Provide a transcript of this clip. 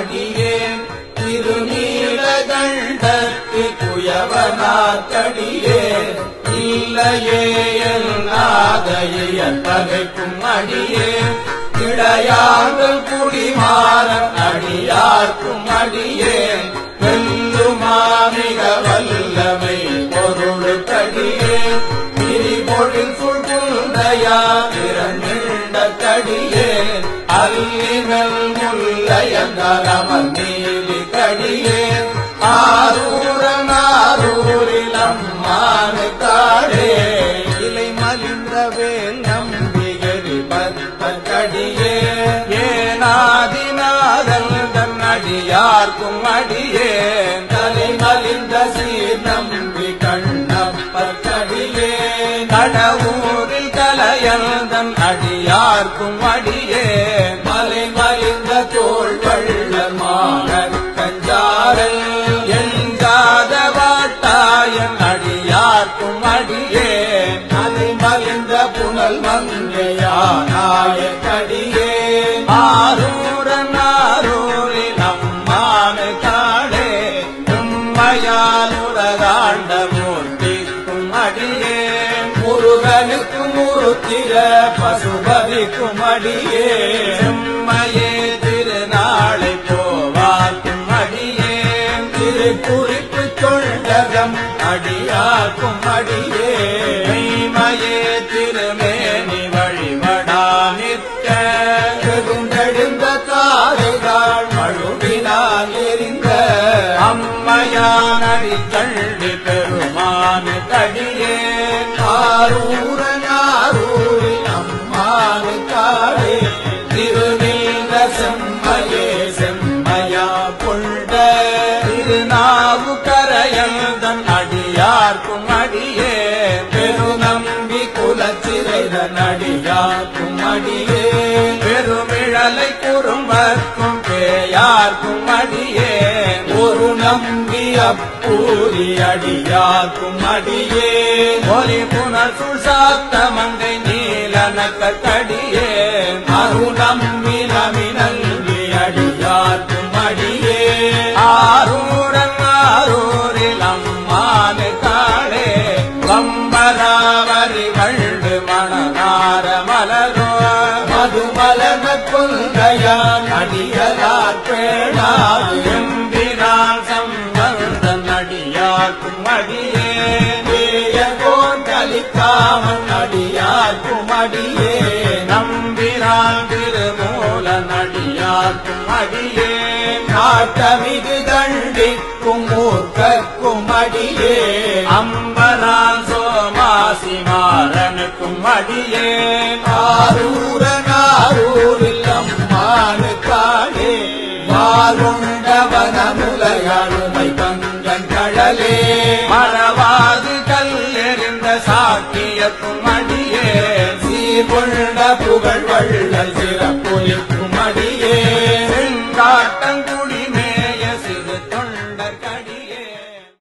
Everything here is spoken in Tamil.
அடியேன் திருநீலகண்டத்து குயவனாக்கடியேன் இல்லையே நாதையன் பகைக்கும் அடியேன் இடையாங்கள் குடிமாறன் அடியார்க்கும் அடியேன் வெல்லுமாமிக வல்லமை பொருளுக்கடியேன் திரிபொழில் சுழ்குந்தையா இரண்ட கடியேன் அல்லிகள் முல்லையங்கரமர் நீலி கடியேன் ஆரூரில் அம்மானு காடே இலை மலிந்த வேல் நம்பிகரி பத்த கடியே ஏனாதிநாதல் தன் அடியார்க்கும் அடியேன் தலை மலிந்த சீர் நம்பி கண்ணப்பர் கடியே கடவுரில் கலையல் தன் அடியார்க்கும் அடியேன் மலை மலிந்த தோள் வள்ளல் மாணர் கஞ்சாரல் எஞ்சாதவாட்டாயன் அடியார்க்கும் அடியேன் மலை மலிந்த புனல் மங்கையானாய கடியேன் ஆரூரில் அம்மானு காடே உம்மையால் உலகாண்ட மூர்த்திக்கும் அடியேன் முருகனுக்கும் முருத்திர பசுபதிக்கும் அடியேன் செம்மையே திருநாளை போவாக்கும் அடியேன் திருக்குறிப்பு தொண்டகம் அடியாக்கும் அடியேன் மெய்மையே திருமேனி வழிபடா நிற்க பெருந்தெழுந்த தாரைகள் மழுவினால் எரிந்த அம்மையான் அடி தள்ளி பெருமானு கடியேன் ஆரூரில் அம்மானு காடே திருநீல செம்மையே செம்மையா கொண்ட திருநாவு கரையந்தன் அடியார்க்கும் அடியே பெருநம்பி குலச்சிறைதன் அடியார்க்கும் அடியே பெருமிழலை குறும்பர்க்கும் பேயார்க்கும் அடியே ஒரு நம்பி அப்பூரி அடியார்க்கும் அடியே ஒலி புனர் சுசாத்த மங்கை நீலனக்க கடியே அரு நம்பி நமினங்கி அடியார்க்கும் அடியே ஆரூரில் அம்மானு காடே வம்பராவரி வண்டு மணநார மலரோ மதுமலன கொள்கையான் அடியலார் பேணா எம்பிரான் சம்பந்தன் அடியார்க்கும் அடியே ஏயகோன் கலிக்காமன் அடியார்க்கும் அடியே நம்பிரான் திருமூலன் அடியார்க்கும் அடியே நாட்டமிகு தண்டிக்கும் மூர்க்கக்கும் அடியே அம்பரான் சோமாசி மாறனுக்கும் அடியே ஆரூரில் அம்மானு காடே வாருண்டவனமுலையாளுமை பங்கன் கழலே மறவாது கல்லெறிந்த சாக்கியக்கும் அடியே சீர்கொண்ட புகழ் வள்ளல் சிறப்புலி